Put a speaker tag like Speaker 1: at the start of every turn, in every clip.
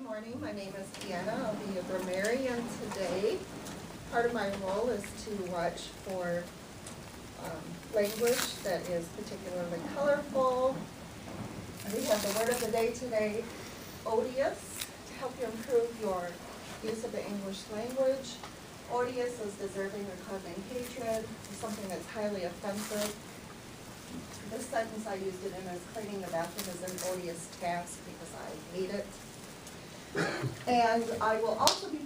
Speaker 1: morning. My name is Deanna. I'll be your grammarian today. Part of my role is to watch for language that is particularly colorful. We have the word of the day today, odious, to help you improve your use of the English language. Odious is deserving of causing hatred, something that's highly offensive. This sentence I used it in as cleaning the bathroom is an odious task because I hate it. And I will also be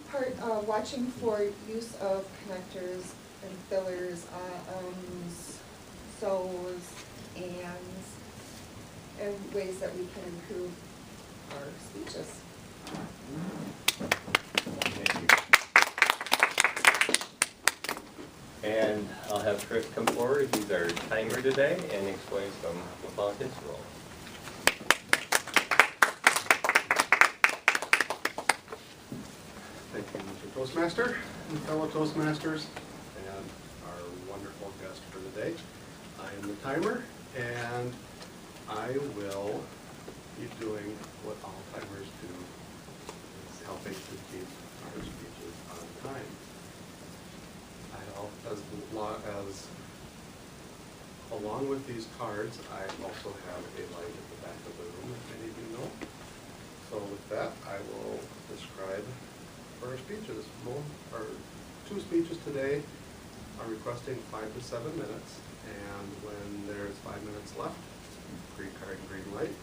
Speaker 1: watching for use of connectors and fillers, ums, so's, ands, and ways that we can improve our speeches.
Speaker 2: Thank you. And I'll have Chris come forward. He's our timer today and explain some about his role.
Speaker 3: Thank you, Mr. Toastmaster and fellow Toastmasters and our wonderful guest for the day. I am the timer, and I will be doing what all timers do, is helping to keep our speeches on time. Along with these cards, I also have a light at the back of the room, if many of you know. So with that, I will describe our speeches. Our two speeches today are requesting 5 to 7 minutes, and when there's 5 minutes left, green card, green light.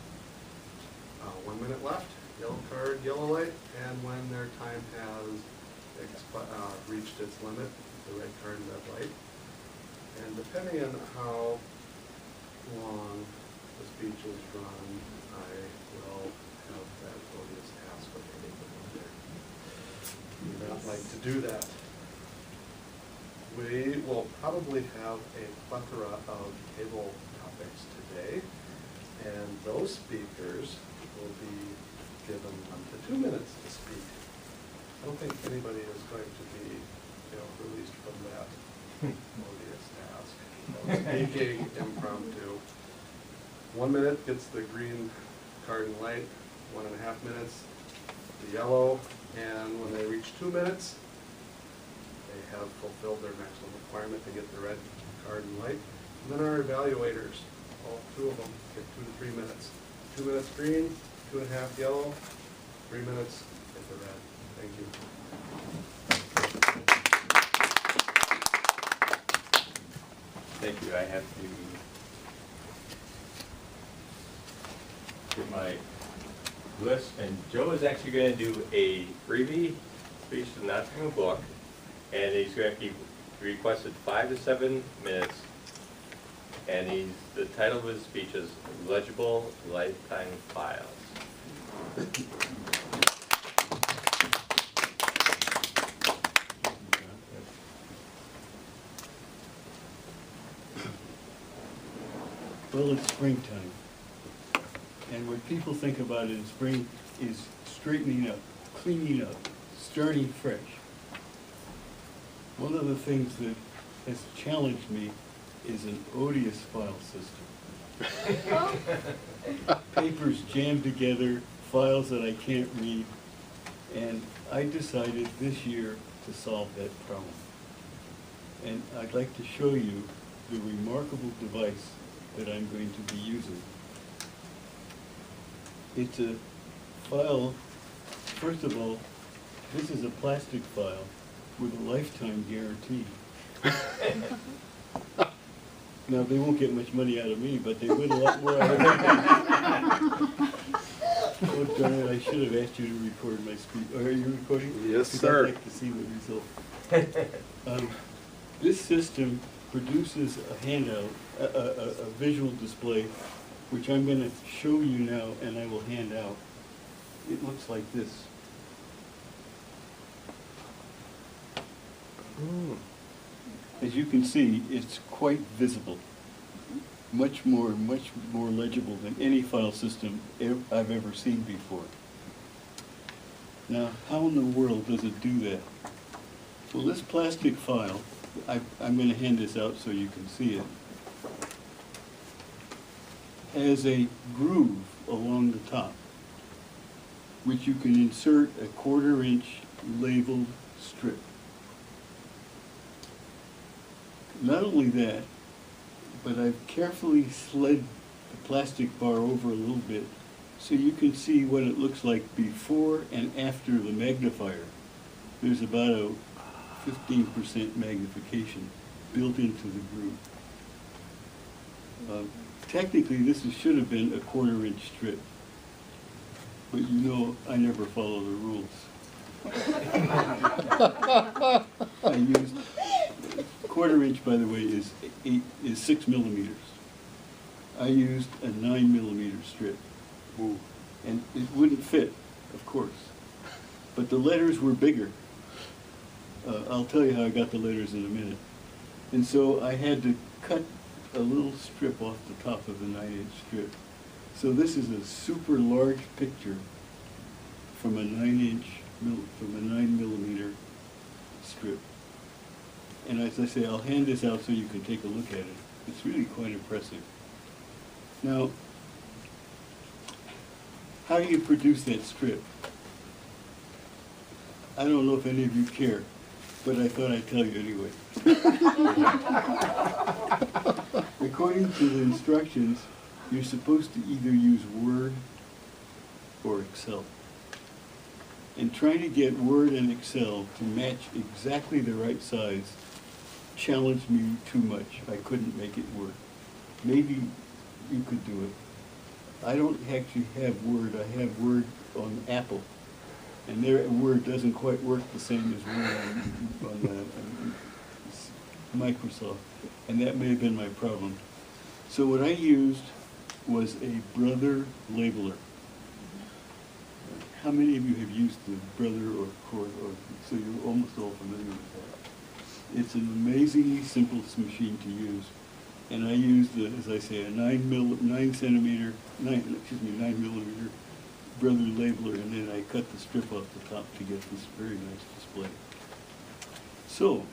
Speaker 3: 1 minute left, yellow card, yellow light, and when their time has reached its limit, the red card and red light. And depending on how long the speech is run, I will have that odious task of hitting the button. We do not like to do that. We will probably have a plethora of table topics today, and those speakers will be given up to 2 minutes to speak. I don't think anybody is going to be released from that odious task. Speaking impromptu. 1 minute gets the green card and light, 1.5 minutes the yellow, and when they reach 2 minutes, they have fulfilled their maximum requirement to get the red card and light. And then our evaluators, all two of them, get 2 to 3 minutes. 2 minutes green, 2.5 yellow, 3 minutes get the red. Thank you.
Speaker 2: Thank you. I have to get my list, and Joe is actually going to do a freebie speech, not from a book, and he's going to be requested 5 to 7 minutes, and the title of his speech is Legible Lifetime Files.
Speaker 4: Well, it's springtime, and what people think about in spring is straightening up, cleaning up, starting fresh. One of the things that has challenged me is an odious file system. Papers jammed together, files that I can't read, and I decided this year to solve that problem. And I'd like to show you the remarkable device that I'm going to be using. It's a file. First of all, this is a plastic file with a lifetime guarantee. Now, they won't get much money out of me, but they would a lot more out of me. Oh, darn it, I should have asked you to record my speech. Are you recording?
Speaker 3: Yes,
Speaker 4: Because
Speaker 3: sir.
Speaker 4: I'd like to see the result. This system produces a handout, a visual display, which I'm going to show you now, and I will hand out. It looks like this. As you can see, it's quite visible. Much more legible than any file system I've ever seen before. Now, how in the world does it do that? Well, this plastic file, I'm going to hand this out so you can see it, has a groove along the top. which you can insert a 1/4-inch labeled strip. Not only that, but I've carefully slid the plastic bar over a little bit so you can see what it looks like before and after the magnifier. There's about a 15% magnification built into the groove. Technically, should have been a 1/4-inch strip, but you know I never follow the rules. I used 1/4-inch, by the way, is 6 millimeters. I used a 9 millimeter strip.
Speaker 3: Ooh.
Speaker 4: And it wouldn't fit, of course. But the letters were bigger. I'll tell you how I got the letters in a minute. And so I had to cut a little strip off the top of the 9-inch strip. So this is a super large picture from a 9 millimeter strip. And as I say, I'll hand this out so you can take a look at it. It's really quite impressive. Now, how do you produce that strip? I don't know if any of you care, but I thought I'd tell you anyway. According to the instructions, you're supposed to either use Word or Excel. And trying to get Word and Excel to match exactly the right size challenged me too much. I couldn't make it work. Maybe you could do it. I don't actually have Word. I have Word on Apple. And their Word doesn't quite work the same as Word on Microsoft. And that may have been my problem. So what I used was a Brother labeler. How many of you have used the Brother or so you're almost all familiar with that? It's an amazingly simple machine to use. And I used, as I say, a 9 millimeter Brother labeler, and then I cut the strip off the top to get this very nice display. So,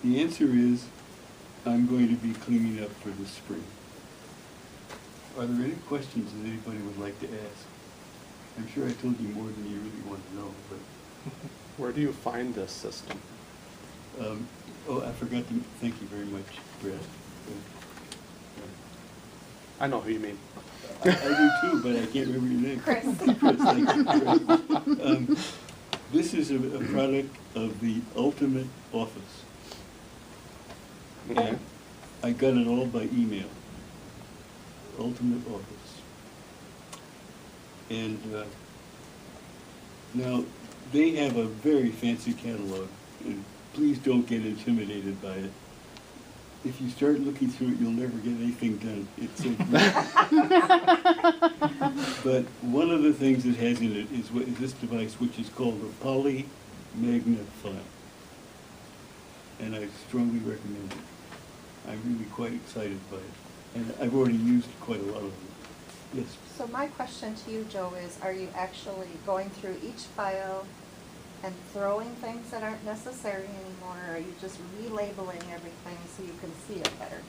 Speaker 4: the answer is, I'm going to be cleaning up for the spring. Are there any questions that anybody would like to ask? I'm sure I told you more than you really want to know, but...
Speaker 3: Where do you find this system?
Speaker 4: Oh, I forgot to, thank you very much, Brad.
Speaker 3: I know who you mean.
Speaker 4: I do too, but I can't remember your name.
Speaker 1: Chris.
Speaker 4: Chris, thank you. This is a product of the Ultimate Office.
Speaker 3: Okay.
Speaker 4: And I got it all by email. Ultimate Office. And now, they have a very fancy catalog, and please don't get intimidated by it. If you start looking through it, you'll never get anything done. It's so great. But one of the things it has in it is this device, which is called the Poly Magna File. And I strongly recommend it. I'm really quite excited by it. And I've already used quite a lot of them. Yes?
Speaker 1: So my question to you, Joe, is are you actually going through each file and throwing things that aren't necessary anymore, or are you just relabeling everything so you can see it better?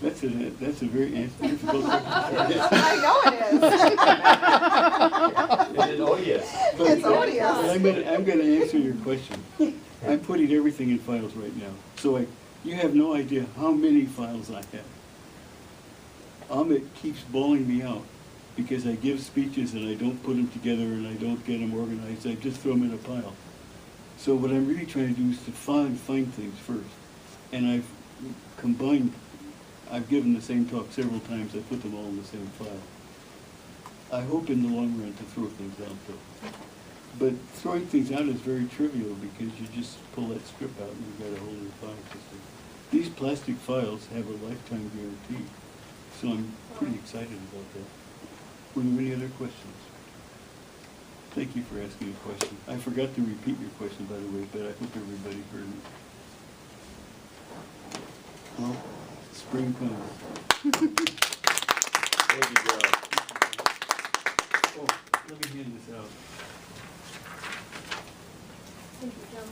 Speaker 4: That's a very difficult question.
Speaker 1: I know it is.
Speaker 2: It is odious.
Speaker 1: It's odious.
Speaker 4: But I'm gonna answer your question. I'm putting everything in files right now. So you have no idea how many files I have. Amit keeps bawling me out because I give speeches and I don't put them together and I don't get them organized. I just throw them in a pile. So what I'm really trying to do is to find things first. And I've given the same talk several times. I put them all in the same file. I hope in the long run to throw things out though. But throwing things out is very trivial because you just pull that strip out and you've got a whole new file system. These plastic files have a lifetime guarantee. So I'm pretty excited about that. Were there any other questions? Thank you for asking a question. I forgot to repeat your question, by the way, but I hope everybody heard it. Well, spring comes.
Speaker 2: Thank you, Joe.
Speaker 4: Oh, let me hand this out.
Speaker 1: Thank you, Joe.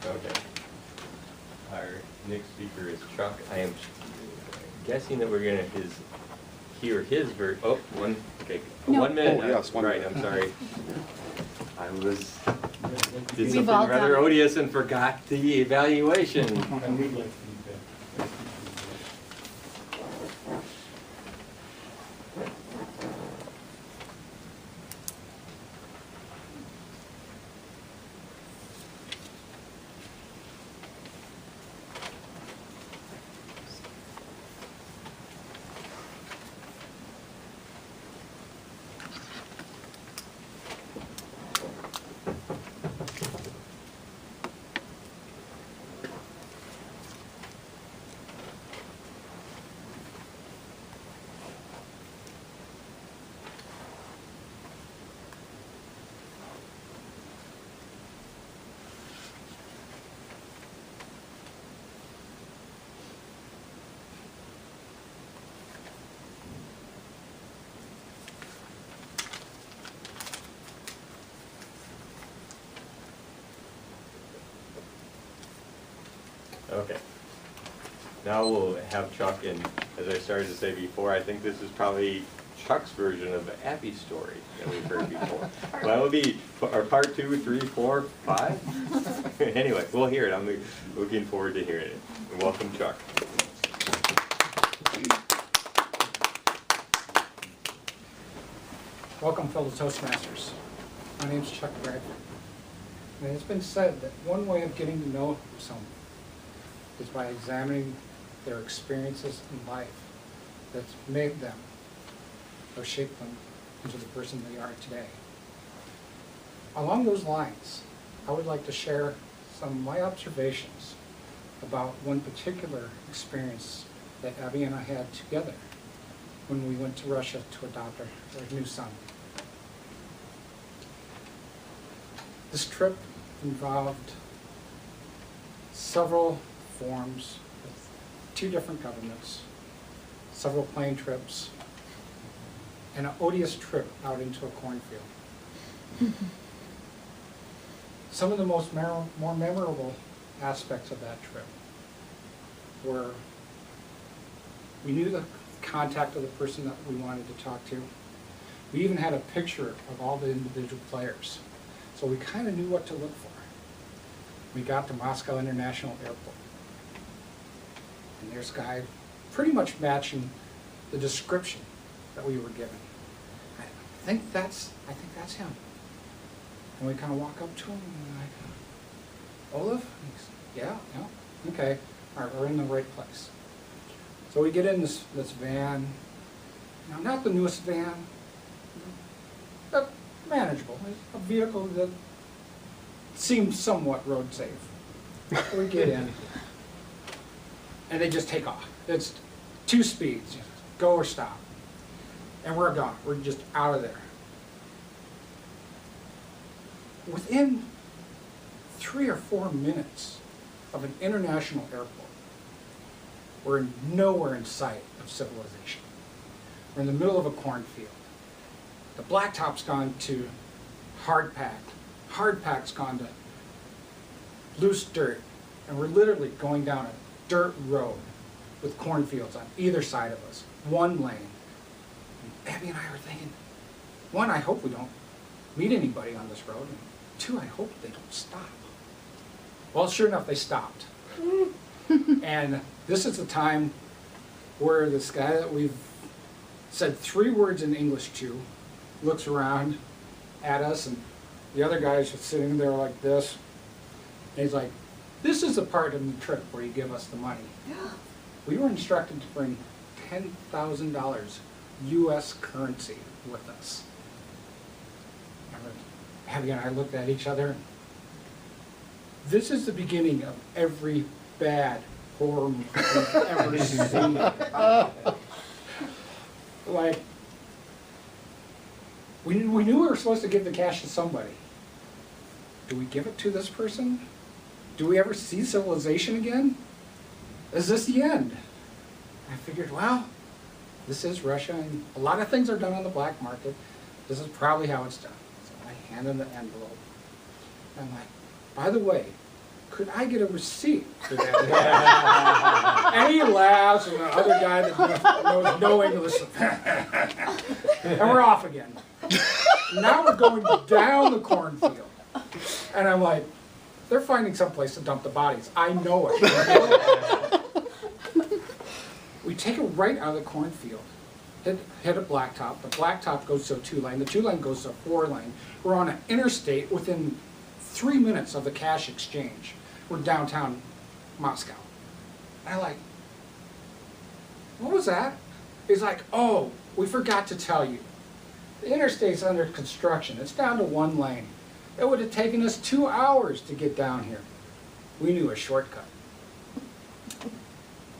Speaker 2: Okay. Our next Chuck. I am guessing that we're gonna hear his okay,
Speaker 5: No.
Speaker 2: 1 minute.
Speaker 6: Oh, yes, 1
Speaker 2: Right,
Speaker 6: minute.
Speaker 2: I'm sorry. I did
Speaker 5: We've
Speaker 2: something
Speaker 5: all
Speaker 2: rather
Speaker 5: done it.
Speaker 2: odious and forgot the evaluation.
Speaker 4: I would like feedback.
Speaker 2: Okay. Now we'll have Chuck, and as I started to say before, I think this is probably Chuck's version of the Abby story that we've heard before. Well, it'll be our part 2, 3, 4, 5. Anyway, we'll hear it. I'm looking forward to hearing it. Welcome, Chuck.
Speaker 7: Welcome, fellow Toastmasters. My name's Chuck Bradford. And it's been said that one way of getting to know someone is by examining their experiences in life that's made them or shaped them into the person they are today. Along those lines, I would like to share some of my observations about one particular experience that Abby and I had together when we went to Russia to adopt our new son. This trip involved several forms with 2 different governments, several plane trips, and an odious trip out into a cornfield. Some of the more memorable aspects of that trip were we knew the contact of the person that we wanted to talk to. We even had a picture of all the individual players, so we kind of knew what to look for. We got to Moscow International Airport, and there's a guy pretty much matching the description that we were given. I think that's him. And we kind of walk up to him and we're like, Olaf? And he's, yeah, okay. All right, we're in the right place. So we get in this van, not the newest van, but manageable, a vehicle that seemed somewhat road safe. So we get in, and they just take off. It's 2 speeds, go or stop. And we're gone, we're just out of there. Within 3 or 4 minutes of an international airport, we're nowhere in sight of civilization. We're in the middle of a cornfield. The blacktop's gone to hard-packed. Hard-pack's gone to loose dirt. And we're literally going down a dirt road with cornfields on either side of us, 1 lane. And Abby and I were thinking, 1, I hope we don't meet anybody on this road, and 2, I hope they don't stop. Well, sure enough, they stopped. And this is the time where this guy that we've said 3 words in English to looks around at us, and the other guy's just sitting there like this. And he's like, this is the part of the trip where you give us the money. We were instructed to bring $10,000 US currency with us. And Abby and I looked at each other. This is the beginning of every bad horror movie we've ever seen. Like, we knew we were supposed to give the cash to somebody. Do we give it to this person? Do we ever see civilization again? Is this the end? I figured, well, this is Russia, and a lot of things are done on the black market. This is probably how it's done. So I hand him the envelope. I'm like, by the way, could I get a receipt for that? And he laughs, and the other guy that knows no English, and we're off again. Now we're going down the cornfield. And I'm like, they're finding someplace to dump the bodies. I know it. We take it right out of the cornfield, hit a blacktop. The blacktop goes to a 2-lane. The 2-lane goes to a 4-lane. We're on an interstate within 3 minutes of the cash exchange. We're downtown Moscow. And I'm like, what was that? He's like, oh, we forgot to tell you. The interstate's under construction. It's down to 1 lane. It would have taken us 2 hours to get down here. We knew a shortcut.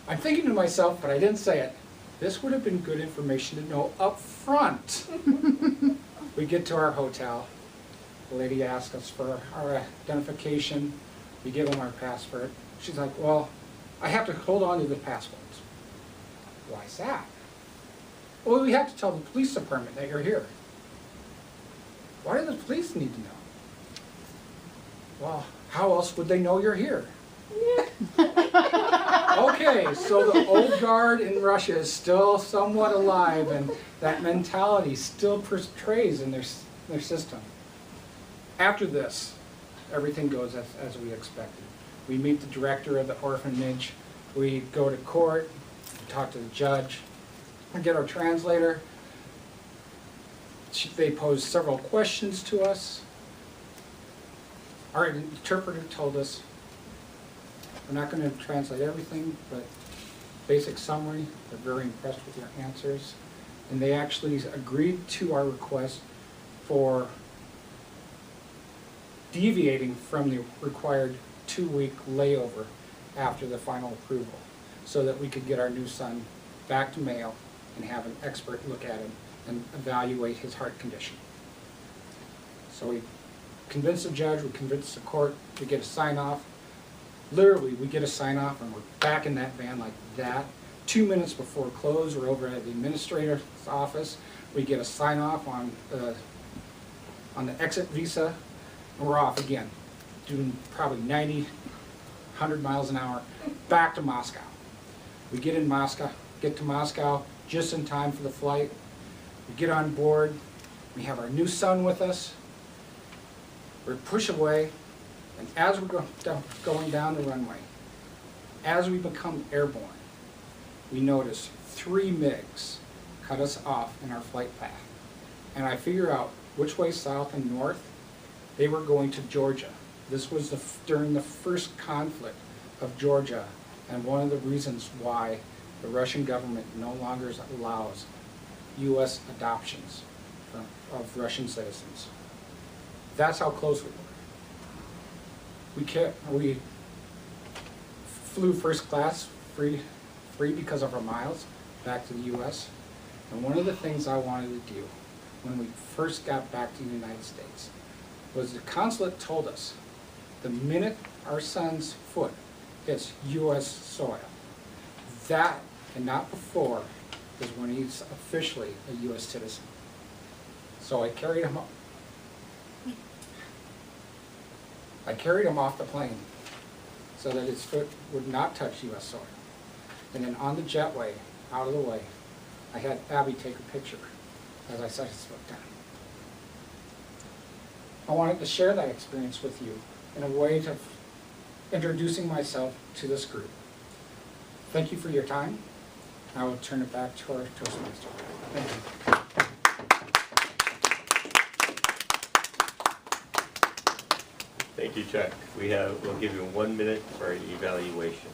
Speaker 7: I'm thinking to myself, but I didn't say it, this would have been good information to know up front. We get to our hotel. The lady asks us for our identification. We give them our passport. She's like, well, I have to hold on to the passports. Why is that? Well, we have to tell the police department that you're here. Why do the police need to know? Well, how else would they know you're here? Okay, so the old guard in Russia is still somewhat alive, and that mentality still portrays in their system. After this, everything goes as we expected. We meet the director of the orphanage, we go to court, we talk to the judge, we get our translator. They pose several questions to us. Our interpreter told us, we're not going to translate everything, but basic summary. They're very impressed with your answers. And they actually agreed to our request for deviating from the required 2-week layover after the final approval, so that we could get our new son back to Mayo and have an expert look at him and evaluate his heart condition. So we convinced the judge, we convinced the court, we get a sign-off. Literally, we get a sign-off and we're back in that van like that. 2 minutes before close, we're over at the administrator's office. We get a sign-off on the exit visa, and we're off again, doing probably 90, 100 miles an hour, back to Moscow. We get to Moscow just in time for the flight. We get on board, we have our new son with us. We push away, and as we're going down the runway, as we become airborne, we notice 3 MiGs cut us off in our flight path. And I figure out which way south and north. They were going to Georgia. This was during the first conflict of Georgia, and one of the reasons why the Russian government no longer allows U.S. adoptions of Russian citizens. That's how close we were. We flew first class, free because of our miles, back to the U.S. And one of the things I wanted to do when we first got back to the United States was the consulate told us the minute our son's foot hits U.S. soil, that and not before is when he's officially a U.S. citizen. So I carried him off the plane so that his foot would not touch U.S. soil. And then on the jetway, out of the way, I had Abby take a picture as I set his foot down. I wanted to share that experience with you in a way of introducing myself to this group. Thank you for your time. I will turn it back to our Toastmaster. Thank you.
Speaker 2: Thank you, Chuck. We'll give you 1 minute for an evaluation.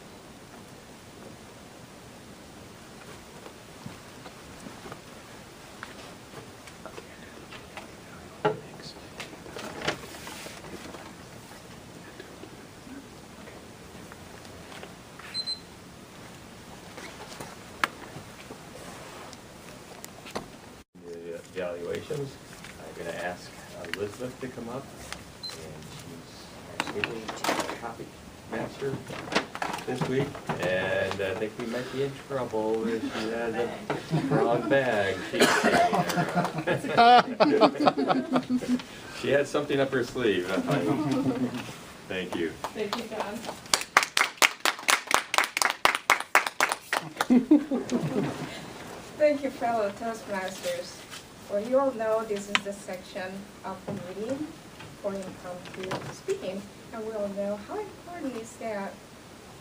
Speaker 2: The evaluations, I'm going to ask Elizabeth to come up, and she's our state copy master this week, and I think we might be in trouble if she has a wrong bag. She had something up her sleeve. Thank you.
Speaker 6: Thank you, John.
Speaker 1: Thank you, fellow Toastmasters. Well, you all know this is the section of the meeting for impromptu speaking, and we all know how important is that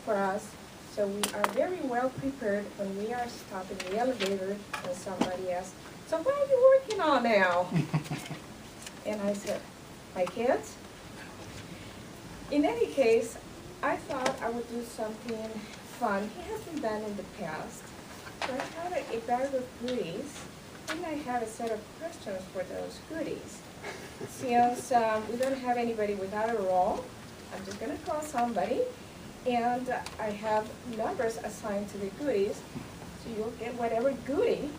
Speaker 1: for us. So we are very well prepared when we are stopping the elevator and somebody asks, "So what are you working on now?" And I said, "My kids." In any case, I thought I would do something fun. He hasn't done in the past. So I had a bag of goodies, and I have a set of questions for those goodies. Since we don't have anybody without a roll, I'm just gonna call somebody, and I have numbers assigned to the goodies, so you'll get whatever goodie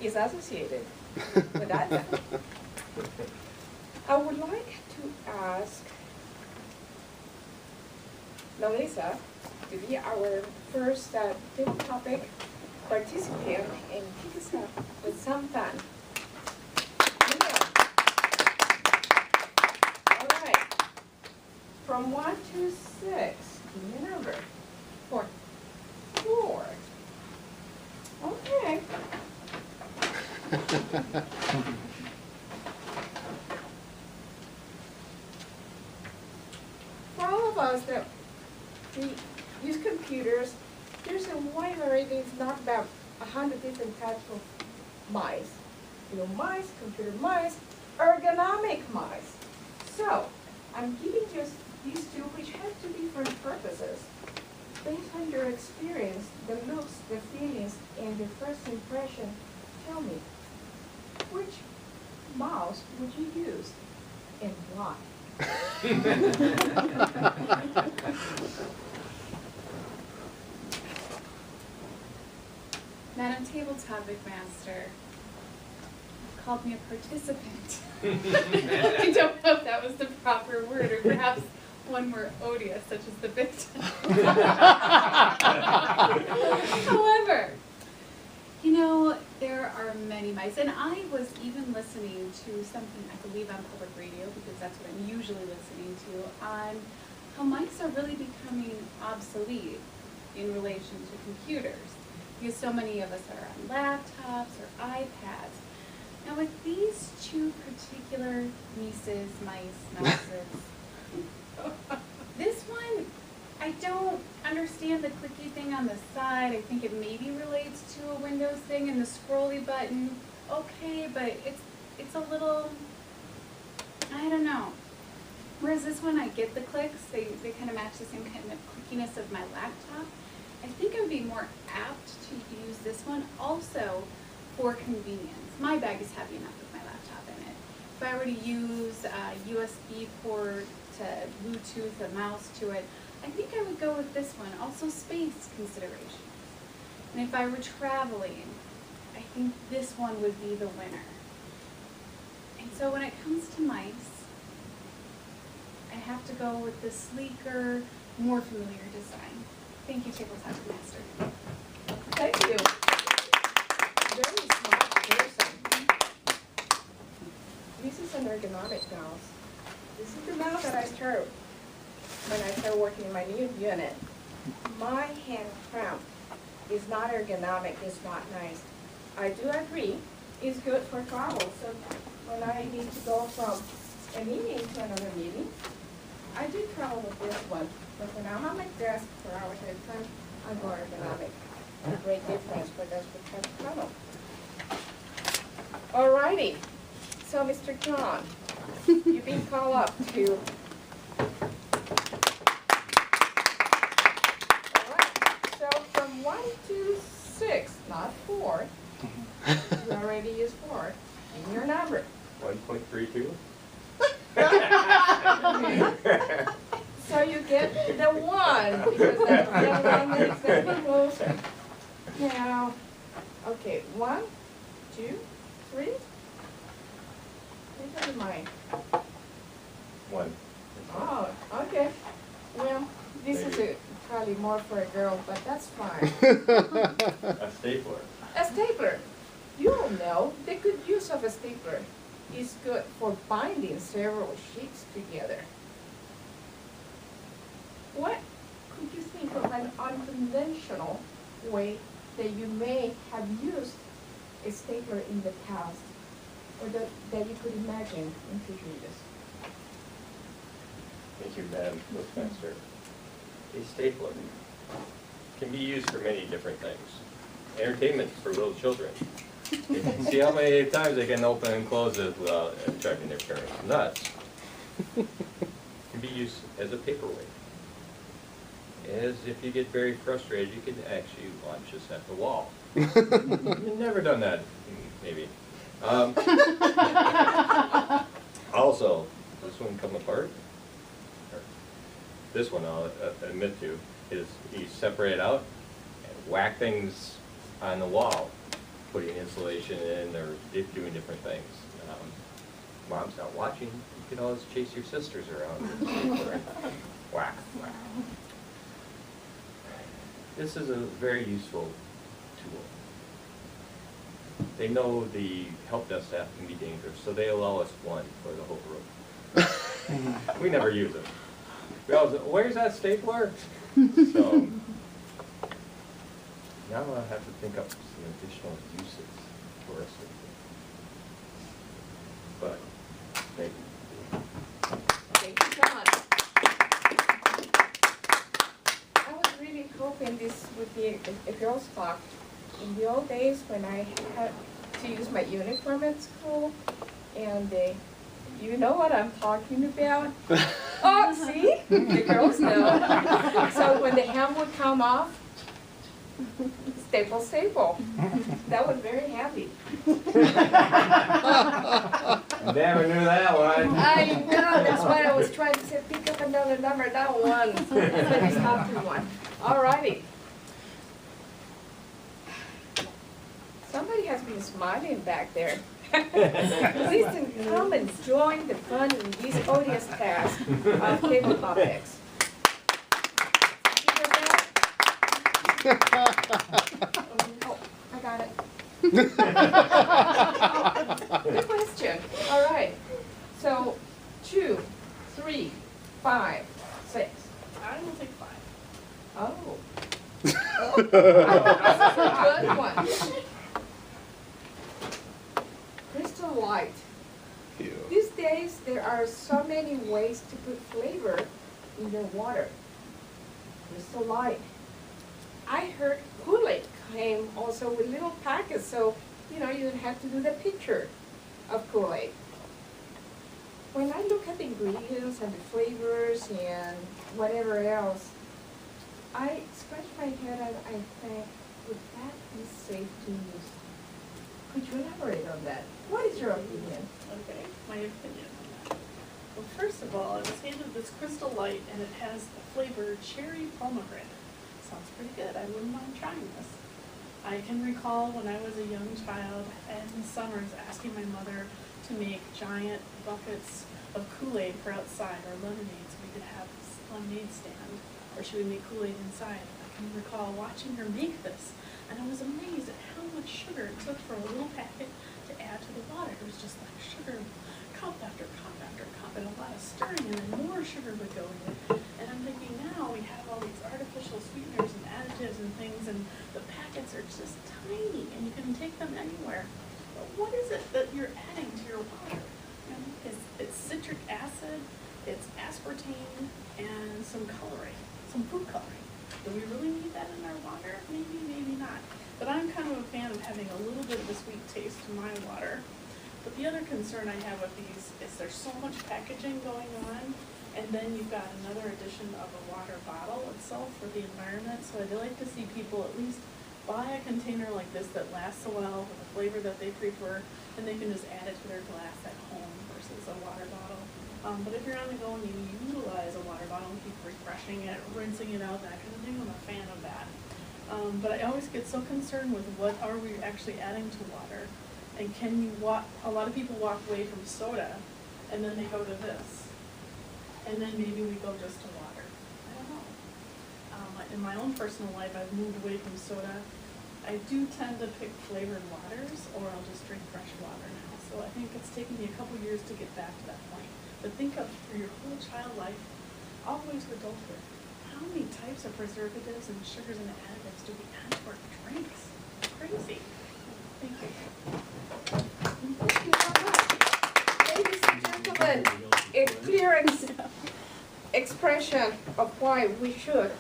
Speaker 1: is associated with that number. I would like to ask Melissa to be our first table topic participant and kick us off with some fun. Yeah. All right. From 1 to 6, give me a number. 4. 4. Okay. For all of us that we use computers, there's a wide variety. It's not about 100 different types of mice. You know, mice, computer mice, ergonomic mice. So, I'm giving just these two, which have two different purposes. Based on your experience, the looks, the feelings, and your first impression, tell me, which mouse would you use and why?
Speaker 6: Madam Table Topic Master called me a participant. I don't know if that was the proper word, or perhaps one more odious, such as the victim. However, you know, there are many mice, and I was even listening to something, I believe on public radio, because that's what I'm usually listening to, on how mice are really becoming obsolete in relation to computers, because so many of us are on laptops or iPads. Now with these two particular mouses, this one, I don't understand the clicky thing on the side. I think it maybe relates to a Windows thing and the scrolly button. Okay, but it's a little, I don't know. Whereas this one, I get the clicks. They kind of match the same kind of clickiness of my laptop. I think I would be more apt to use this one also for convenience. My bag is heavy enough with my laptop in it. If I were to use a USB port to Bluetooth a mouse to it, I think I would go with this one. Also space considerations. And if I were traveling, I think this one would be the winner. And so when it comes to mice, I have to go with the sleeker, more familiar design. Thank you, Tabletop Master.
Speaker 1: Thank you. Very smart person. This is an ergonomic mouse. This is the mouse that I heard when I started working in my new unit. My hand cramp is not ergonomic, it's not nice. I do agree, it's good for travel. So when I need to go from a meeting to another meeting, I do travel with this one. But when I'm on my desk for hours at a time, I go ergonomic. A great difference for those who have travel. Alrighty, so Mr. John, you've been called up to. Alright, so from 1 to 6, not 4, you already used 4, in your number.
Speaker 2: 1.32?
Speaker 1: So you get the 1, because that's the one makes them closer. Now, okay, 1, 2, 3. Which is mine?
Speaker 2: 1.
Speaker 1: Oh, okay. Well, this is probably more for a girl, but that's fine.
Speaker 2: A stapler.
Speaker 1: A stapler. You all know the good use of a stapler is good for binding several sheets together.
Speaker 8: what could you think of an unconventional way that you may have used a stapler in the past, or that you could imagine in future years?
Speaker 2: Thank you, Madam Postmaster. A stapler can be used for many different things. Entertainment for little children. See how many times they can open and close it without driving their parents nuts. Can be used as a paperweight. As if you get very frustrated, you can actually launch this at the wall. You've never done that, maybe. Also, this one come apart. This one, I'll admit to, is you separate out and whack things on the wall, putting insulation in or doing different things. Mom's not watching, you can always chase your sisters around with a stapler and whack, whack. This is a very useful tool. They know the help desk staff can be dangerous, so they allow us one for the whole room. We never use it. We always, where's that stapler? So now I'll have to think up some additional uses for a stapler. But thank you.
Speaker 8: Thank you, John. I was really hoping this would be a girl's talk. In the old days when I had to use my uniform at school, and you know what I'm talking about? Oh, see? The girls know. So when the hem would come off, staple, staple. That was very handy.
Speaker 2: Never knew that one.
Speaker 8: I know, that's why I was trying to say, pick up another number, not one. Let me stop to one. All righty. Somebody has been smiling back there. Please come and join the fun in this odious task of cable topics. Oh, I got it. Good question. All right. So 2, 3, 5, 6.
Speaker 9: I will take 5.
Speaker 8: Oh. That's a good one. Crystal light. These days there are so many ways to put flavor in your water. Crystal light. I heard Kool-Aid came also with little packets, so you know you don't have to do the picture of Kool-Aid. When I look at the ingredients and the flavors and whatever else, I scratch my head and I think, would that be safe to use? Could you elaborate on that? What is your opinion?
Speaker 9: Okay, my opinion on that. Well, first of all, I was handed this Crystal Light, and it has the flavor cherry pomegranate. Sounds pretty good. I wouldn't mind trying this. I can recall when I was a young child in summers asking my mother to make giant buckets of Kool-Aid for outside, or lemonade, so we could have this lemonade stand, or she would make Kool-Aid inside. I can recall watching her make this, and I was amazed at how much sugar it took for a little packet to add to the water. It was just like sugar, cup after cup after cup, and a lot of stirring, and then more sugar would go in. And I'm thinking, now we have all these artificial sweeteners and additives and things, and the packets are just tiny, and you can take them anywhere. But what is it that you're adding to your water? You know, it's citric acid, it's aspartame, and some coloring, some food coloring. Do we really need that in our water? Maybe, maybe not. But I'm kind of a fan of having a little bit of a sweet taste to my water. But the other concern I have with these is there's so much packaging going on, and then you've got another addition of a water bottle itself for the environment. So I'd like to see people at least buy a container like this that lasts a while with a flavor that they prefer, and they can just add it to their glass at home versus a water bottle. But if you're on the go and you utilize a water bottle and keep refreshing it, rinsing it out, that kind of thing, I'm a fan of that. But I always get so concerned with what are we actually adding to water, and can you walk? A lot of people walk away from soda, and then they go to this, and then maybe we go just to water. I don't know. In my own personal life, I've moved away from soda. I do tend to pick flavored waters, or I'll just drink fresh water now. So I think it's taken me a couple years to get back to that point. But think of, for your whole child life, always with adulthood, how many types of preservatives and sugars and additives do we add to our drinks? Crazy. Thank you.
Speaker 8: Thank you so much. Ladies and gentlemen, a clear expression of why we should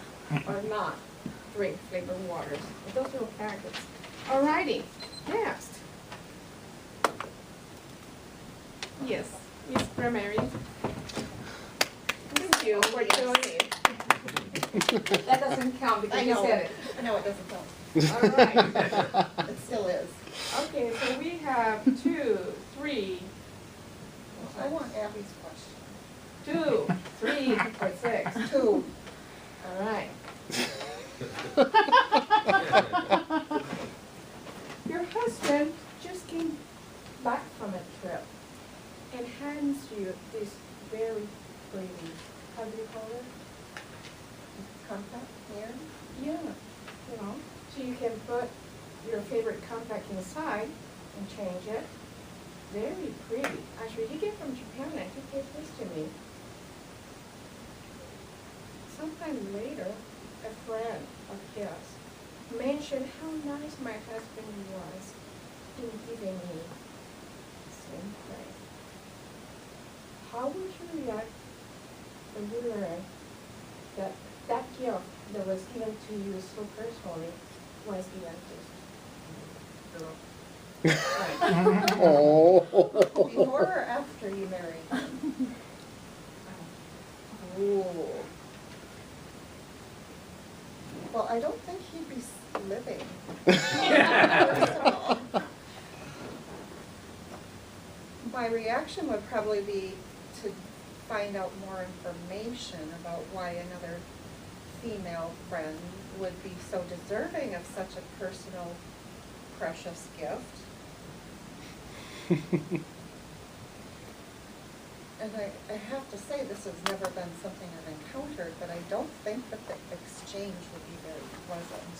Speaker 8: or not drink flavored waters. Those little packets. Alrighty, next. Yes, Miss Primary. Thank you for joining. That doesn't count because
Speaker 1: I
Speaker 8: you
Speaker 1: know,
Speaker 8: said it.
Speaker 1: I know it doesn't count.
Speaker 8: Alright.
Speaker 1: It still is.
Speaker 8: Okay, so we have 2, 3,
Speaker 1: I want Abby's question.
Speaker 8: 2, 3, or 6.
Speaker 1: 2.
Speaker 8: All right. Your husband just came back from a trip and hands you this very pretty, how do you call it?
Speaker 1: Compact mirror?
Speaker 8: Yeah, you know, so you can put your favorite compact inside and change it. Very pretty. Actually, he came from Japan and he gave this to me. Sometime later, a friend of his mentioned how nice my husband was in giving me the same thing. How would you react when you learn that that gift that was given to you so personally was given to girl? Right.
Speaker 1: Before or after you married him? Ooh. Well, I don't think he'd be living. First of all. My reaction would probably be to find out more information about why another female friend would be so deserving of such a personal, precious gift. And I have to say, this has never been something I've encountered, but I don't think that the exchange would be very pleasant.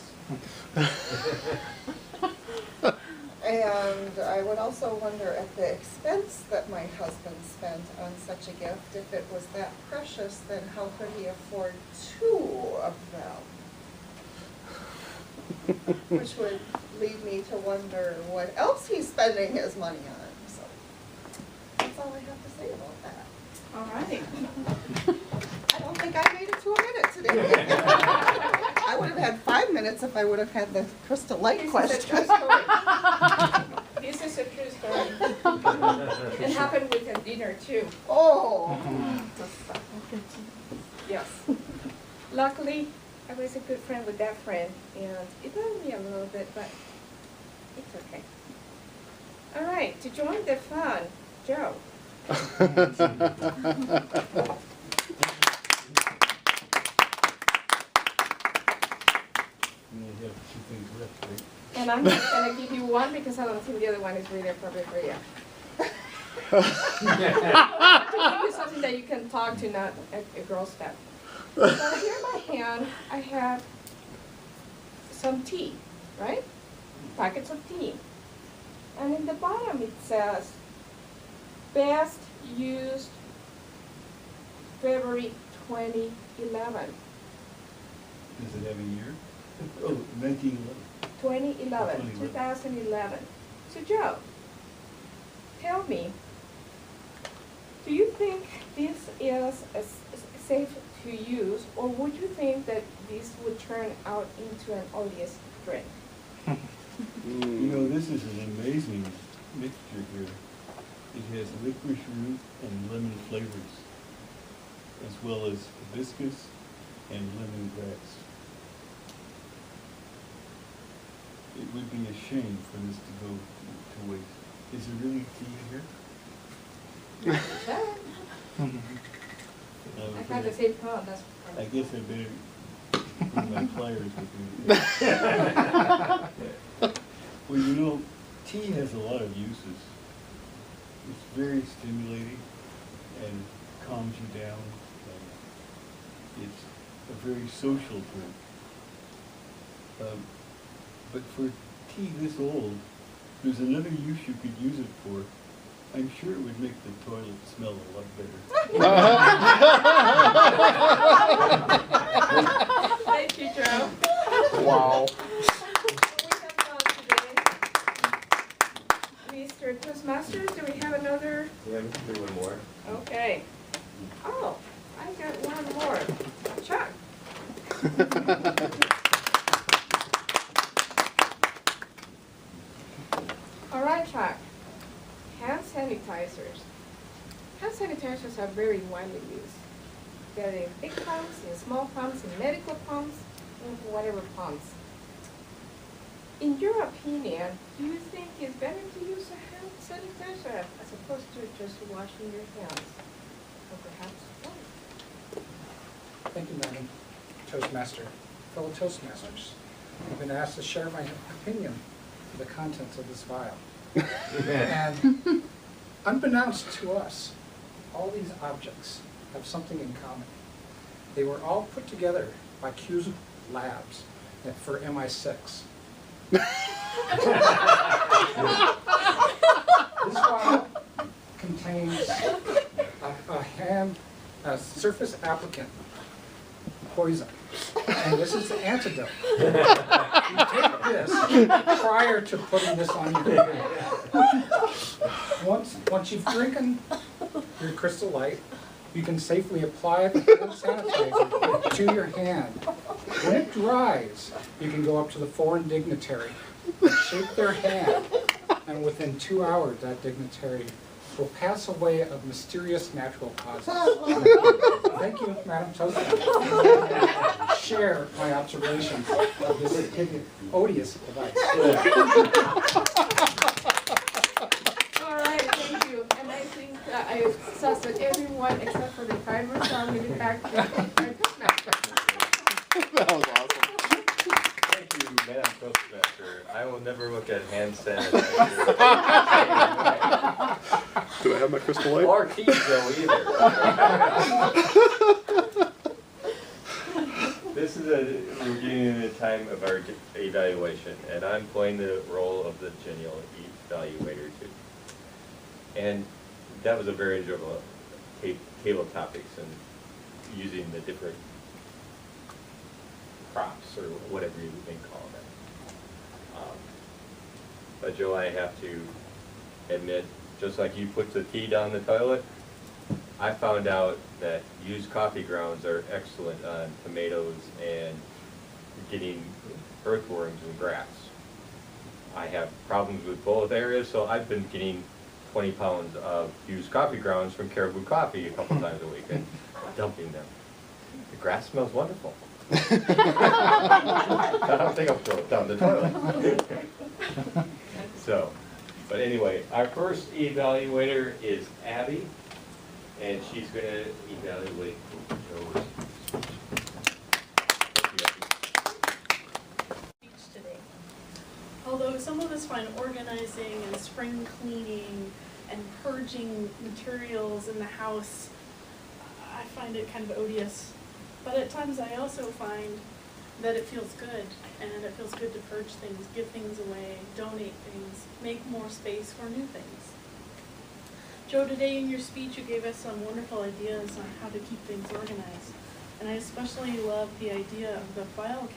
Speaker 1: And I would also wonder at the expense that my husband spent on such a gift. If it was that precious, then how could he afford 2 of them? Which would lead me to wonder what else he's spending his money on. So that's all I have to say about that.
Speaker 8: All right.
Speaker 1: I don't think I made it to a minute today. I would have had 5 minutes if I would have had the Crystal Light question.
Speaker 8: This is a true story. It happened with a dinner too.
Speaker 1: Oh.
Speaker 8: Yes. Luckily, I was a good friend with that friend, and it bothered me a little bit, but it's okay. All right, to join the fun, Joe.
Speaker 4: And they have 2 things left, right?
Speaker 8: And I'm just gonna give you one because I don't think the other one is really appropriate for you. To give you something that you can talk to, not a girl step. So here in my hand, I have some tea, right? Packets of tea. And in the bottom it says, best used February 2011.
Speaker 4: Does it have a year? Oh, 1911.
Speaker 8: 2011, 2011. So Joe, tell me, do you think this is safe to use, or would you think that this would turn out into an odious drink?
Speaker 4: You know, this is an amazing mixture here. It has licorice root and lemon flavors, as well as hibiscus and lemongrass. It would be a shame for this to go to waste. Is there really tea in here?
Speaker 8: I had the same thought, that's.
Speaker 4: I guess I better bring my pliers with me. Well, you know, tea has a lot of uses. It's very stimulating and calms you down. And it's a very social drink. But for tea this old, there's another use you could use it for. I'm sure it would make the toilet smell a lot better.
Speaker 8: Thank you, Joe.
Speaker 5: Wow.
Speaker 8: Mr. Toastmasters, do we have another?
Speaker 2: Yeah, we can do one more.
Speaker 8: Okay. Oh, I got one more. Chuck. All right, Chuck. Hand sanitizers. Hand sanitizers are very widely used. They're in big pumps, in small pumps, in medical pumps, in whatever pumps. In your opinion, do you think it's better to use a hand sanitizer as opposed to just washing your hands? Or perhaps both?
Speaker 7: Thank you, Madam Toastmaster. Fellow Toastmasters, I've been asked to share my opinion of the contents of this vial. And unbeknownst to us, all these objects have something in common. They were all put together by Q's Labs for MI6. This vial contains a surface applicant poison, and this is the antidote. You take this prior to putting this on your hand. Once you've drinking your Crystal Light, you can safely apply the hand sanitizer to your hand. When it dries, you can go up to the foreign dignitary and shake their hand, and within 2 hours, that dignitary will pass away of mysterious natural causes. Thank you, Madam Toastmaster. Share my observations of this odious device.
Speaker 8: All right, thank you. And I think I exhausted everyone except for the timer, so I'll give it back to our Toastmaster.
Speaker 5: That was awesome.
Speaker 2: Thank you, Madam Toastmaster. I will never look at hand sanitizer.
Speaker 5: Do I have my crystal light?
Speaker 2: Or Keezo either. We're getting in the time of our evaluation, and I'm playing the role of the genial evaluator too. And that was a very enjoyable table of topics and using the different props or whatever you may call them. But Joe, I have to admit, just like you put the tea down the toilet, I found out that used coffee grounds are excellent on tomatoes and getting earthworms and grass. I have problems with both areas, so I've been getting 20 pounds of used coffee grounds from Caribou Coffee a couple times a week and dumping them. The grass smells wonderful. I don't think I'll throw it down the toilet. So, but anyway, our first evaluator is Abby, and she's going to evaluate Joe's
Speaker 9: Speech today. Although some of us find organizing and spring cleaning and purging materials in the house, I find it kind of odious. But at times I also find that it feels good, and it feels good to purge things, give things away, donate things, make more space for new things. Joe, today in your speech you gave us some wonderful ideas on how to keep things organized. And I especially love the idea of the file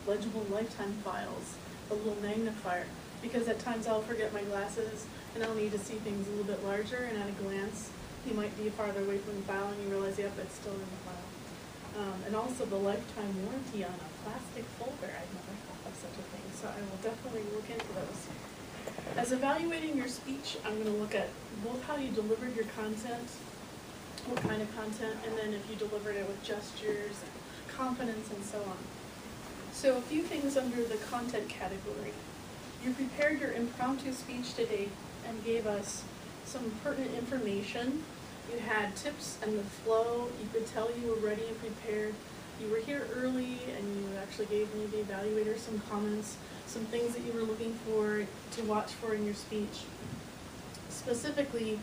Speaker 9: legible lifetime files, the little magnifier, because at times I'll forget my glasses and I'll need to see things a little bit larger, and at a glance you might be farther away from the file and you realize, yep, it's still in the file. And also the lifetime warranty on a plastic folder. I've never thought of such a thing, so I will definitely look into those. As evaluating your speech, I'm going to look at both how you delivered your content, what kind of content, and then if you delivered it with gestures, confidence, and so on. So a few things under the content category. You prepared your impromptu speech today and gave us some pertinent information. You had tips and the flow. You could tell you were ready and prepared. You were here early and you actually gave me, the evaluator, some comments, some things that you were looking for to watch for in your speech. Specifically,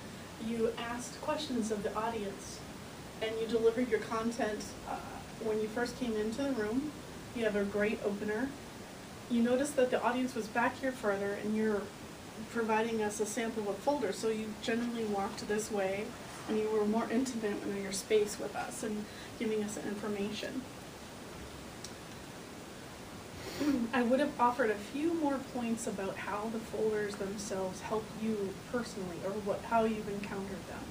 Speaker 9: you asked questions of the audience and you delivered your content when you first came into the room. You have a great opener. You noticed that the audience was back here further and you're providing us a sample of a folder, so you generally walked this way and you were more intimate in your space with us and giving us information. I would have offered a few more points about how the folders themselves help you personally, or how you've encountered them.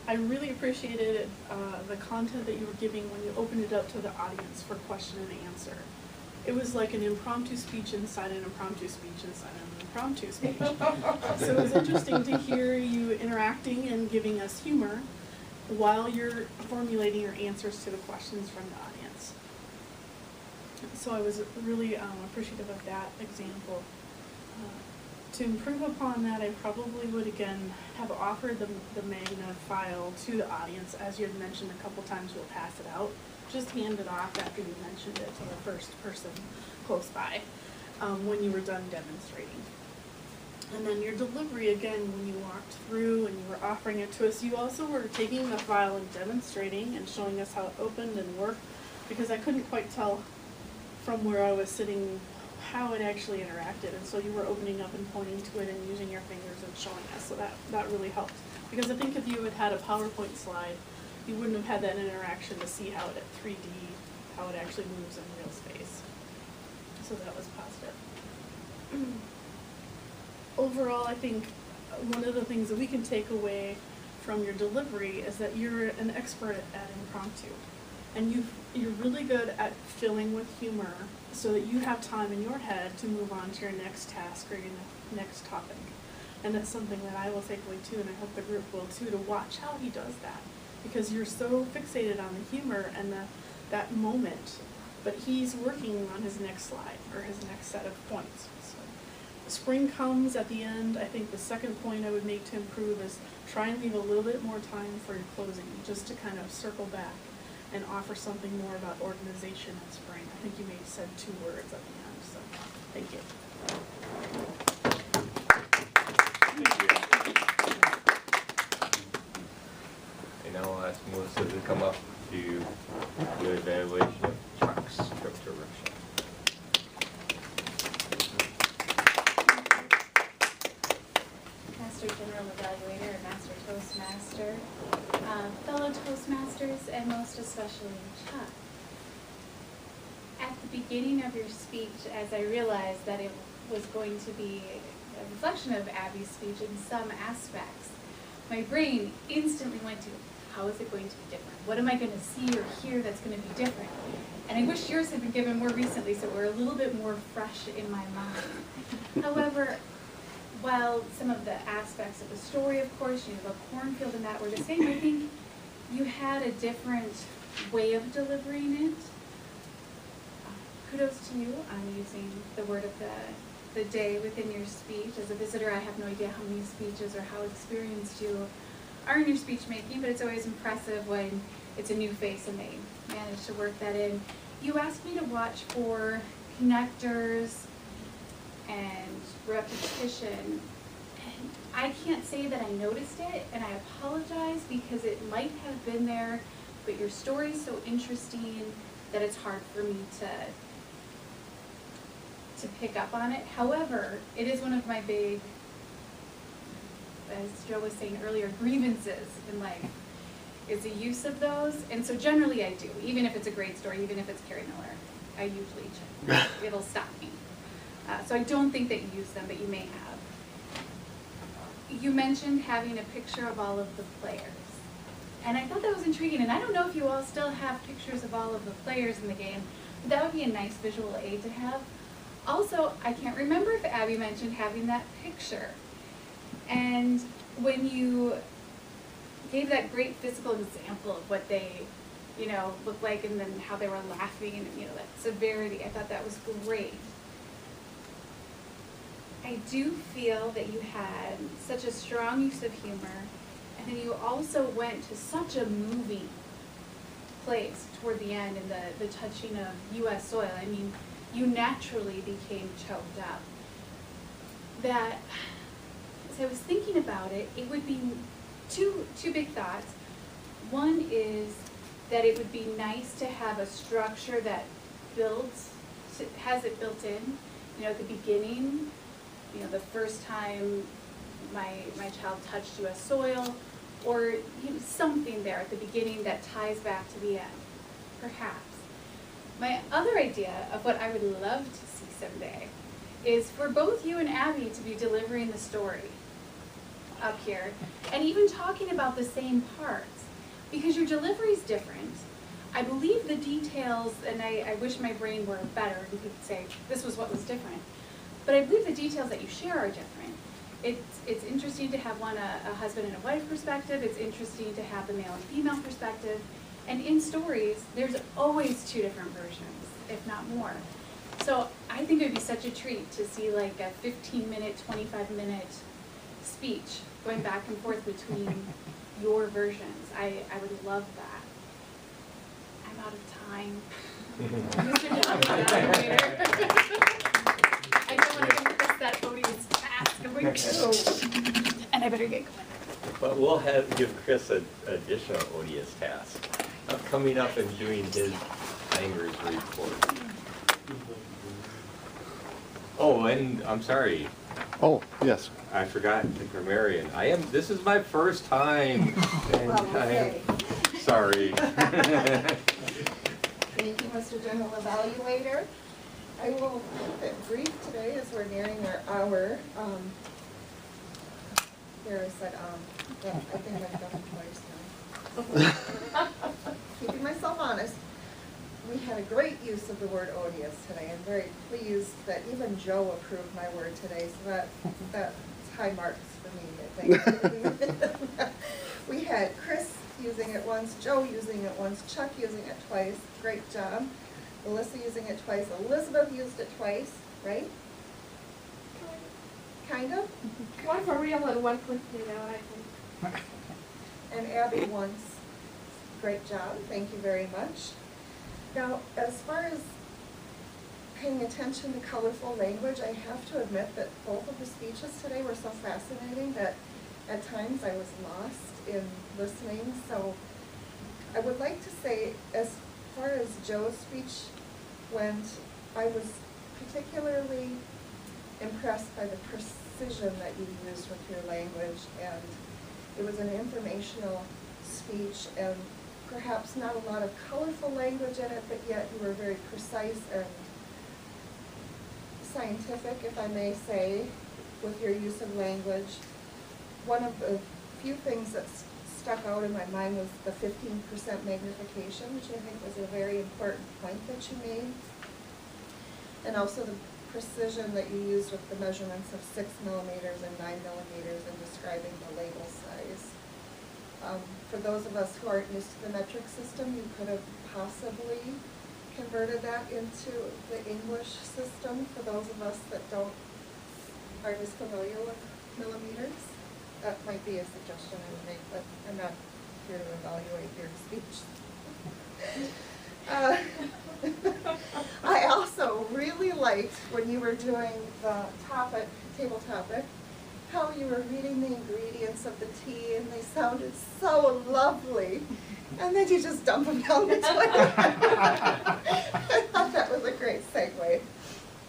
Speaker 9: I really appreciated the content that you were giving when you opened it up to the audience for question and answer. It was like an impromptu speech inside an impromptu speech inside an impromptu speech. So it was interesting to hear you interacting and giving us humor while you're formulating your answers to the questions from the audience. So I was really appreciative of that example. To improve upon that, I probably would again have offered the Magna file to the audience. As you had mentioned a couple times, we'll pass it out. Just hand it off after you mentioned it to the first person close by when you were done demonstrating. And then your delivery, again, when you walked through and you were offering it to us, you also were taking the file and demonstrating and showing us how it opened and worked, because I couldn't quite tell from where I was sitting how it actually interacted, and so you were opening up and pointing to it and using your fingers and showing us, so that really helped. Because I think if you had had a PowerPoint slide, you wouldn't have had that interaction to see how it 3D, how it actually moves in real space. So that was positive. Overall, I think one of the things that we can take away from your delivery is that you're an expert at impromptu. And you're really good at filling with humor so that you have time in your head to move on to your next task or your next topic. And that's something that I will take away too, and I hope the group will too, to watch how he does that. Because you're so fixated on the humor and that moment, but he's working on his next slide or his next set of points. So spring comes at the end. I think the second point I would make to improve is try and leave a little bit more time for your closing, just to kind of circle back and offer something more about organization in spring. I think you may have said 2 words at the end, so thank you.
Speaker 2: And now I'll ask Melissa to come up to do the evaluation of Chuck's trip to Russia.
Speaker 6: Master General Evaluator and Master Toastmaster, fellow Toastmasters, and most especially Chuck. At the beginning of your speech, as I realized that it was going to be a reflection of Abby's speech in some aspects, my brain instantly went to, how is it going to be different? What am I going to see or hear that's going to be different? And I wish yours had been given more recently, so we're a little bit more fresh in my mind. However, while some of the aspects of the story, of course, the cornfield and that were the same, I think you had a different way of delivering it. Kudos to you on using the word of the day within your speech. As a visitor, I have no idea how many speeches or how experienced you are in your speech making, but it's always impressive when it's a new face and they manage to work that in. You asked me to watch for connectors and repetition. And I can't say that I noticed it, and I apologize because it might have been there, but your story is so interesting that it's hard for me to pick up on it. However, it is one of my big, as Joe was saying earlier, grievances in life, is the use of those. And so generally I do, even if it's a great story, even if it's Carrie Miller, I usually check. It'll stop me. So I don't think that you use them, but you may have. You mentioned having a picture of all of the players. And I thought that was intriguing, and I don't know if you all still have pictures of all of the players in the game, but that would be a nice visual aid to have. Also, I can't remember if Abby mentioned having that picture. And when you gave that great physical example of what they, looked like, and then how they were laughing, and, that severity, I thought that was great. I do feel that you had such a strong use of humor, and then you also went to such a moving place toward the end in the touching of U.S. soil. I mean, you naturally became choked up. That, as I was thinking about it, it would be two big thoughts. One is that it would be nice to have a structure that has it built in. At the beginning, the first time my child touched U.S. soil, or something there at the beginning that ties back to the end, perhaps. My other idea of what I would love to see someday is for both you and Abby to be delivering the story up here, and even talking about the same parts, because your delivery is different. I believe the details, and I wish my brain were better and could say this was what was different, but I believe the details that you share are different. It's interesting to have a husband and a wife perspective. It's interesting to have the male and female perspective. And in stories, there's always two different versions, if not more. So I think it would be such a treat to see like a 15-minute, 25-minute speech going back and forth between your versions. I would love that. I'm out of time. Mr. John, I don't want to give Chris that odious task. I'm going to, and I better get going.
Speaker 2: But we'll give Chris an additional odious task of coming up and doing his language report. Oh, and I'm sorry,
Speaker 5: Oh, yes.
Speaker 2: I forgot the grammarian. This is my first time. And
Speaker 1: Well, okay.
Speaker 2: Sorry.
Speaker 1: Thank you, Mr. General Evaluator. I will keep it brief today as we're nearing our hour. Here I said, yeah, I think I've done it twice now. Keeping myself honest. We had a great use of the word odious today. I'm very pleased that even Joe approved my word today, so that's high marks for me, I think. We had Chris using it once, Joe using it once, Chuck using it twice. Great job. Melissa using it twice. Elizabeth used it twice, right? Kind of?
Speaker 8: One for real and one put it out, I think.
Speaker 1: And Abby once. Great job. Thank you very much. Now, as far as paying attention to colorful language, I have to admit that both of the speeches today were so fascinating that at times I was lost in listening. So I would like to say, as far as Joe's speech went, I was particularly impressed by the precision that you used with your language, and it was an informational speech and perhaps not a lot of colorful language in it, but yet you were very precise and scientific, if I may say, with your use of language. One of the few things that stuck out in my mind was the 15% magnification, which I think was a very important point that you made. And also the precision that you used with the measurements of 6 millimeters and 9 millimeters in describing the label size. For those of us who aren't used to the metric system, you could have possibly converted that into the English system for those of us that aren't as familiar with millimeters. That might be a suggestion I would make, but I'm not here to evaluate your speech. I also really liked when you were doing the table topic, how you were reading the ingredients of the tea and they sounded so lovely. And then you just dump them down the toilet. I thought that was a great segue.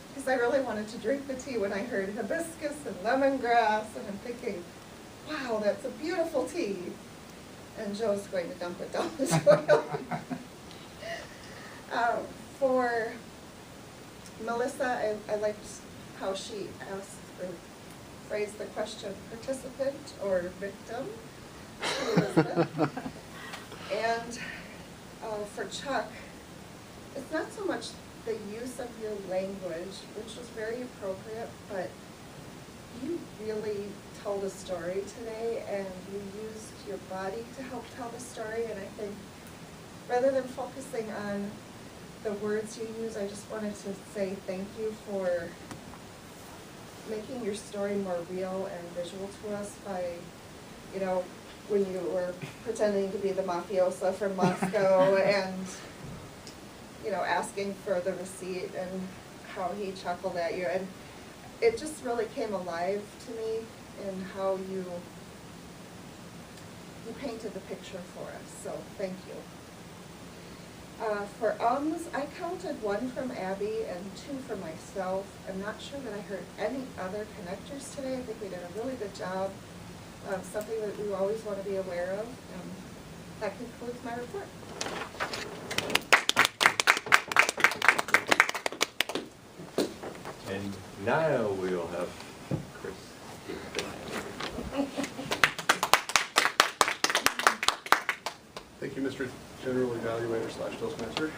Speaker 1: Because I really wanted to drink the tea when I heard hibiscus and lemongrass, and I'm thinking, wow, that's a beautiful tea. And Joe's going to dump it down the toilet. For Melissa, I liked how she asked or phrased the question, participant or victim, to Elizabeth. And for Chuck, it's not so much the use of your language, which was very appropriate, but you really told a story today, and you used your body to help tell the story. And I think rather than focusing on the words you use, I just wanted to say thank you for making your story more real and visual to us by, you know, when you were pretending to be the mafiosa from Moscow and, you know, asking for the receipt and how he chuckled at you. And it just really came alive to me in how you painted the picture for us. So thank you. For I counted 1 from Abby and 2 for myself. I'm not sure that I heard any other connectors today. I think we did a really good job something that we always want to be aware of. That concludes my report.
Speaker 2: And now we will have Chris.
Speaker 3: Thank you, Mr. General Evaluator / Toastmaster.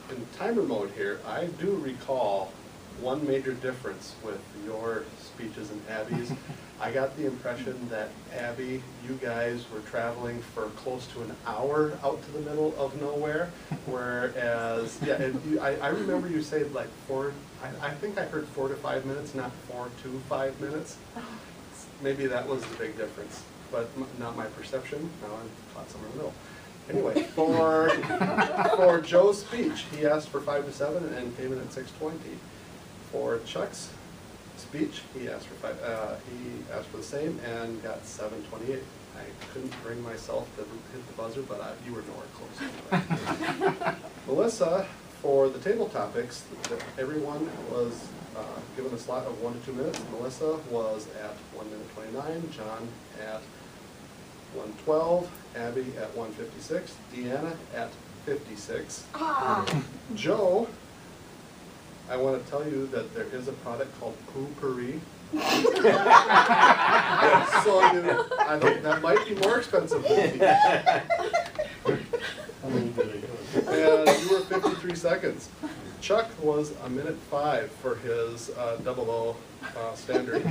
Speaker 3: In timer mode here, I do recall one major difference with your speeches and Abby's. I got the impression that Abby, you guys were traveling for close to an hour out to the middle of nowhere, whereas, yeah, I remember you said like I think I heard 4 to 5 minutes, not 4 to 5 minutes. Maybe that was the big difference, but not my perception. Now I'm caught somewhere in the middle. Anyway, for Joe's speech, he asked for 5 to 7 and came in at 6:20. For Chuck's speech, he asked for the same and got 7:28. I couldn't bring myself to hit the buzzer, but you were nowhere close. Melissa, for the table topics, everyone was given a slot of 1 to 2 minutes. Melissa was at 1 minute 29, John at 1:12, Abby at 1:56, Deanna at 56. Joe, I want to tell you that there is a product called Poo-Pourri. So I think that might be more expensive than these. And you were 53 seconds. Chuck was 1:05 for his 00 standard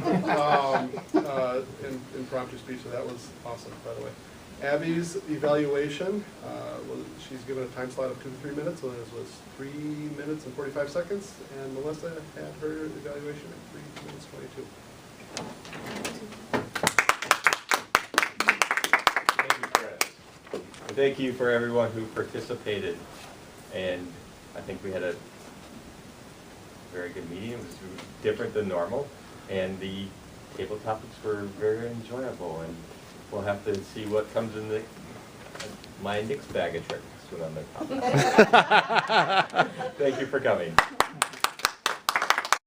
Speaker 3: impromptu speech, so that was awesome, by the way. Abby's evaluation, she's given a time slot of 2 to 3 minutes, so it was 3 minutes and 45 seconds, and Melissa had her evaluation at 3 minutes 22.
Speaker 2: Thank you, Chris. And thank you for everyone who participated. And I think we had a very good meeting. It was different than normal. And the table topics were very enjoyable. And we'll have to see what comes in my next bag of tricks when I'm the topic. Thank you for coming.